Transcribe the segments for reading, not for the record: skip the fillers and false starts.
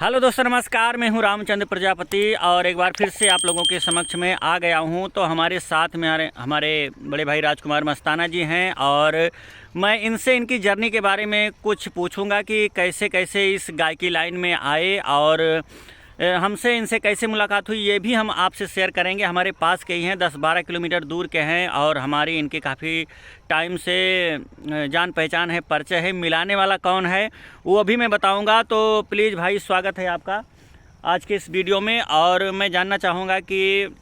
Hello दोस्तों, नमस्कार। मैं हूं रामचंद्र प्रजापति और एक बार फिर से आप लोगों के समक्ष में आ गया हूं। तो हमारे साथ में हमारे बड़े भाई राजकुमार मस्ताना जी हैं और मैं इनसे इनकी जर्नी के बारे में कुछ पूछूंगा कि कैसे कैसे इस गायकी लाइन में आए और हमसे इनसे कैसे मुलाकात हुई, ये भी हम आपसे शेयर करेंगे। हमारे पास के ही हैं, 10-12 किलोमीटर दूर के हैं और हमारी इनके काफ़ी टाइम से जान पहचान है, परिचय है। मिलाने वाला कौन है वो अभी मैं बताऊंगा। तो प्लीज़ भाई, स्वागत है आपका आज के इस वीडियो में। और मैं जानना चाहूँगा कि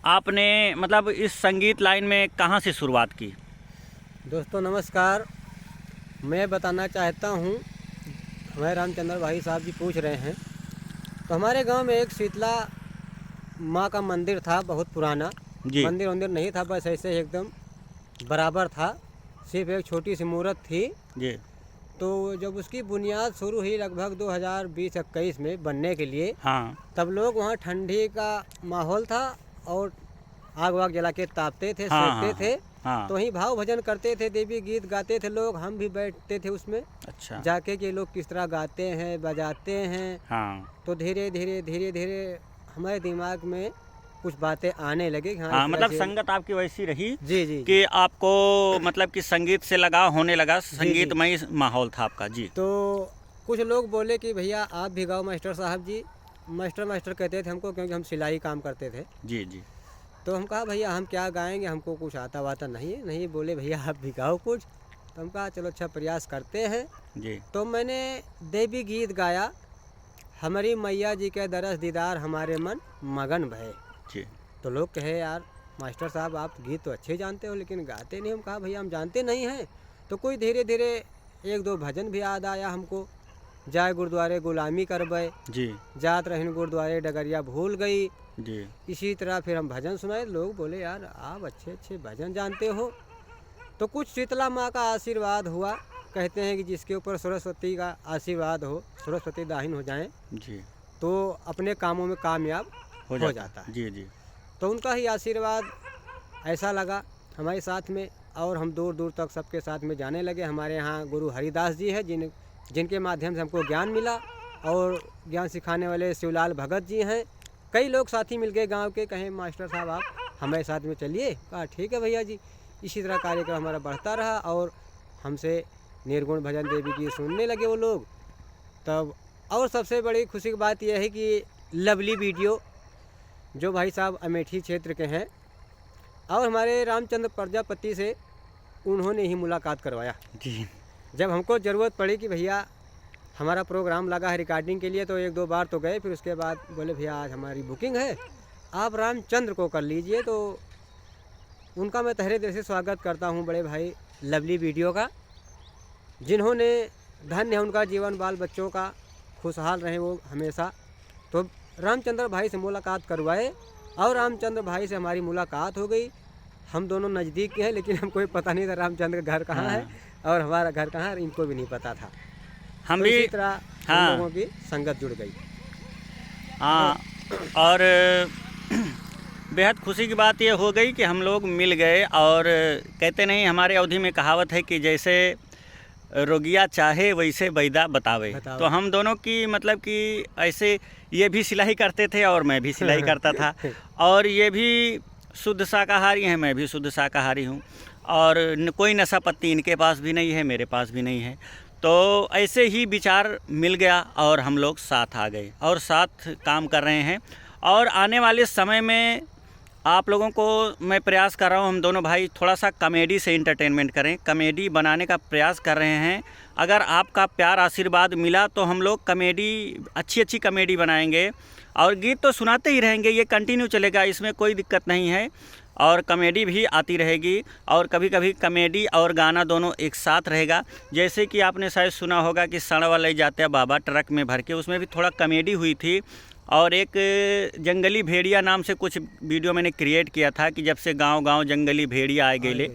आपने मतलब इस संगीत लाइन में कहाँ से शुरुआत की। दोस्तों नमस्कार। मैं बताना चाहता हूँ, हमारे रामचंद्र भाई साहब जी पूछ रहे हैं, तो हमारे गांव में एक शीतला माँ का मंदिर था, बहुत पुराना जी मंदिर नहीं था, बस ऐसे ही एकदम बराबर था, सिर्फ एक छोटी सी मूर्त थी। जी। तो जब उसकी बुनियाद शुरू हुई लगभग 2020-21 में बनने के लिए, हाँ तब लोग वहाँ ठंडी का माहौल था और आग वाग जला के तापते थे, हाँ सेकते थे। हाँ। तो वहीं भाव भजन करते थे, देवी गीत गाते थे लोग, हम भी बैठते थे उसमें अच्छा। जाके कि लोग किस तरह गाते हैं, बजाते हैं। हाँ तो धीरे धीरे हमारे दिमाग में कुछ बातें आने लगी। हाँ, मतलब संगत आपकी वैसी रही जी जी कि आपको मतलब कि संगीत से लगाव होने लगा, संगीतमय माहौल था आपका। जी। तो कुछ लोग बोले कि भैया आप भी गाओ मास्टर साहब जी। मास्टर कहते थे हमको, क्योंकि हम सिलाई काम करते थे। जी जी। तो हम कहा भैया हम क्या गाएंगे, हमको कुछ आता वाता नहीं है। नहीं, बोले भैया आप भी गाओ कुछ। तो हम कहा चलो अच्छा प्रयास करते हैं। जी तो मैंने देवी गीत गाया, हमारी मैया जी के दरस दीदार हमारे मन मगन भये। जी। तो लोग कहे यार मास्टर साहब आप गीत तो अच्छे जानते हो लेकिन गाते नहीं। हम कहा भैया हम जानते नहीं हैं। तो कोई धीरे धीरे एक दो भजन भी याद आया हमको, जाए गुरुद्वारे गुलामी करबे, जी जात रहन गुरुद्वारे डगरिया भूल गई। जी। इसी तरह फिर हम भजन सुनाए। लोग बोले यार आप अच्छे अच्छे भजन जानते हो। तो कुछ शीतला माँ का आशीर्वाद हुआ। कहते हैं कि जिसके ऊपर सरस्वती का आशीर्वाद हो, सरस्वती दाहिन हो जाएं, जी। तो अपने कामों में कामयाब हो जाता है। जी जी। तो उनका ही आशीर्वाद ऐसा लगा हमारे साथ में, और हम दूर दूर तक सबके साथ में जाने लगे। हमारे यहाँ गुरु हरिदास जी है, जिनके माध्यम से हमको ज्ञान मिला, और ज्ञान सिखाने वाले शिवलाल भगत जी हैं। कई लोग साथी मिल गए गांव के, कहें मास्टर साहब आप हमारे साथ में चलिए। कहा ठीक है भैया जी। इसी तरह कार्यक्रम हमारा बढ़ता रहा और हमसे निर्गुण भजन देवी की सुनने लगे वो लोग तब। और सबसे बड़ी खुशी की बात यह है कि लवली वीडियो, जो भाई साहब अमेठी क्षेत्र के हैं और हमारे रामचंद्र प्रजापति से उन्होंने ही मुलाकात करवाया। जी। जब हमको ज़रूरत पड़ी कि भैया हमारा प्रोग्राम लगा है रिकॉर्डिंग के लिए, तो एक दो बार तो गए, फिर उसके बाद बोले भैया आज हमारी बुकिंग है, आप रामचंद्र को कर लीजिए। तो उनका मैं तहे दिल से स्वागत करता हूं, बड़े भाई लवली वीडियो का, जिन्होंने, धन्य है उनका जीवन, बाल बच्चों का खुशहाल रहे वो हमेशा। तो रामचंद्र भाई से मुलाकात करवाए और रामचंद्र भाई से हमारी मुलाकात हो गई। हम दोनों नज़दीक के हैं, लेकिन हमको पता नहीं था रामचंद्र का घर कहाँ है और हमारा घर कहाँ है, इनको भी नहीं पता था। हम तो भी इसी तरह हम लोगों की संगत जुड़ गई। हाँ। और बेहद खुशी की बात ये हो गई कि हम लोग मिल गए। और कहते नहीं, हमारे अवधि में कहावत है कि जैसे रोगिया चाहे वैसे बैदा बतावे। तो हम दोनों की मतलब कि ऐसे ये भी सिलाई करते थे और मैं भी सिलाई करता था। और ये भी शुद्ध शाकाहारी हैं, मैं भी शुद्ध शाकाहारी हूँ। और कोई नशा पत्ती इनके पास भी नहीं है, मेरे पास भी नहीं है। तो ऐसे ही विचार मिल गया और हम लोग साथ आ गए और साथ काम कर रहे हैं। और आने वाले समय में आप लोगों को मैं प्रयास कर रहा हूं, हम दोनों भाई थोड़ा सा कॉमेडी से इंटरटेनमेंट करें, कॉमेडी बनाने का प्रयास कर रहे हैं। अगर आपका प्यार आशीर्वाद मिला तो हम लोग कॉमेडी, अच्छी कॉमेडी बनाएंगे और गीत तो सुनाते ही रहेंगे, ये कंटिन्यू चलेगा, इसमें कोई दिक्कत नहीं है। और कॉमेडी भी आती रहेगी और कभी कभी कॉमेडी और गाना दोनों एक साथ रहेगा। जैसे कि आपने शायद सुना होगा कि सड़वा ले जाते हैं बाबा ट्रक में भर के, उसमें भी थोड़ा कॉमेडी हुई थी। और एक जंगली भेड़िया नाम से कुछ वीडियो मैंने क्रिएट किया था कि जब से गांव गांव जंगली भेड़िया आए गए,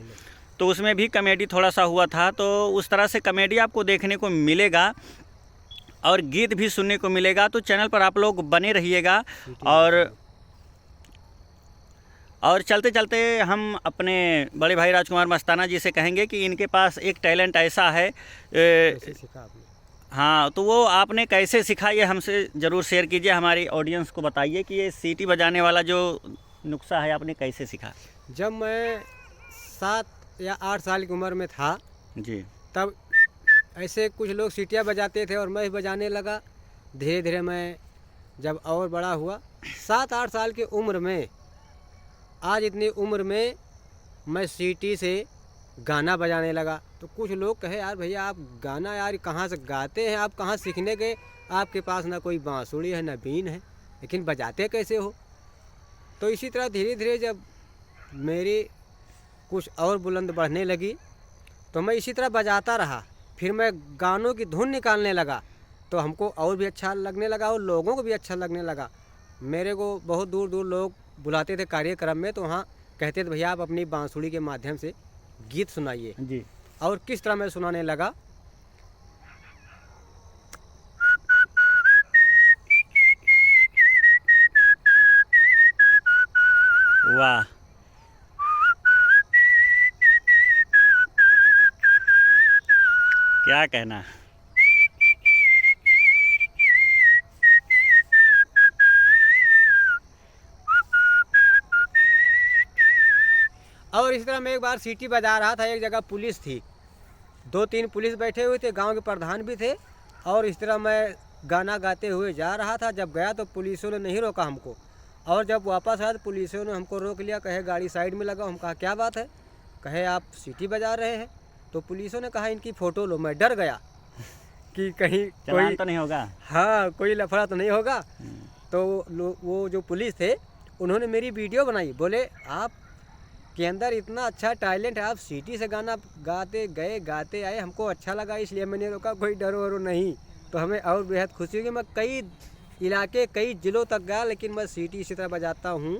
तो उसमें भी कॉमेडी थोड़ा सा हुआ था। तो उस तरह से कॉमेडी आपको देखने को मिलेगा और गीत भी सुनने को मिलेगा। तो चैनल पर आप लोग बने रहिएगा। और चलते चलते हम अपने बड़े भाई राजकुमार मस्ताना जी से कहेंगे कि इनके पास एक टैलेंट ऐसा है। हाँ, तो वो आपने कैसे सीखा ये हमसे ज़रूर शेयर कीजिए, हमारी ऑडियंस को बताइए कि ये सीटी बजाने वाला जो नुस्खा है आपने कैसे सीखा। जब मैं 7 या 8 साल की उम्र में था जी। तब ऐसे कुछ लोग सीटियाँ बजाते थे और मैं भी बजाने लगा। धीरे धीरे मैं जब और बड़ा हुआ 7-8 साल की उम्र में, आज इतनी उम्र में मैं सीटी से गाना बजाने लगा। तो कुछ लोग कहे यार भैया आप गाना यार कहाँ से गाते हैं, आप कहाँ सीखने गए, आपके पास ना कोई बांसुरी है ना बीन है, लेकिन बजाते कैसे हो। तो इसी तरह धीरे धीरे जब मेरी कुछ और बुलंद बढ़ने लगी तो मैं इसी तरह बजाता रहा। फिर मैं गानों की धुन निकालने लगा तो हमको और भी अच्छा लगने लगा और लोगों को भी अच्छा लगने लगा। मेरे को बहुत दूर दूर लोग बुलाते थे कार्यक्रम में, तो वहाँ कहते थे भैया आप अपनी बांसुरी के माध्यम से गीत सुनाइए। जी। और किस तरह मैं सुनाने लगा। वाह, क्या कहना। और इसी तरह मैं एक बार सीटी बजा रहा था, एक जगह पुलिस थी, 2-3 पुलिस बैठे हुए थे, गांव के प्रधान भी थे। और इस तरह मैं गाना गाते हुए जा रहा था। जब गया तो पुलिसों ने नहीं रोका हमको, और जब वापस आया तो पुलिसों ने हमको रोक लिया। कहे गाड़ी साइड में लगा। हम कहा क्या बात है, कहे आप सीटी बजा रहे हैं। तो पुलिसों ने कहा इनकी फ़ोटो लो। मैं डर गया कि कहीं चालान कोई, तो नहीं होगा। हाँ, कोई लफड़ा तो नहीं होगा। तो वो जो पुलिस थे उन्होंने मेरी वीडियो बनाई। बोले आप के अंदर इतना अच्छा टैलेंट है, आप सीटी से गाना गाते गए, गाते आए, हमको अच्छा लगा इसलिए मैंने रोका, कोई डरो वरो नहीं। तो हमें और बेहद खुशी हुई। मैं कई इलाके कई ज़िलों तक गया, लेकिन मैं सीटी इसी तरह बजाता हूँ।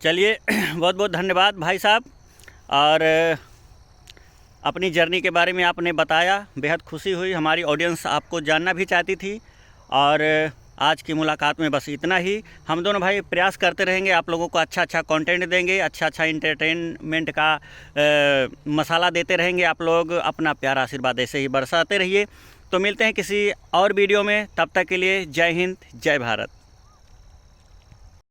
चलिए बहुत बहुत धन्यवाद भाई साहब। और अपनी जर्नी के बारे में आपने बताया, बेहद खुशी हुई। हमारी ऑडियंस आपको जानना भी चाहती थी। और आज की मुलाकात में बस इतना ही। हम दोनों भाई प्रयास करते रहेंगे, आप लोगों को अच्छा अच्छा कंटेंट देंगे, अच्छा अच्छा इंटरटेनमेंट का मसाला देते रहेंगे। आप लोग अपना प्यारा आशीर्वाद ऐसे ही बरसाते रहिए। तो मिलते हैं किसी और वीडियो में, तब तक के लिए जय हिंद, जय भारत।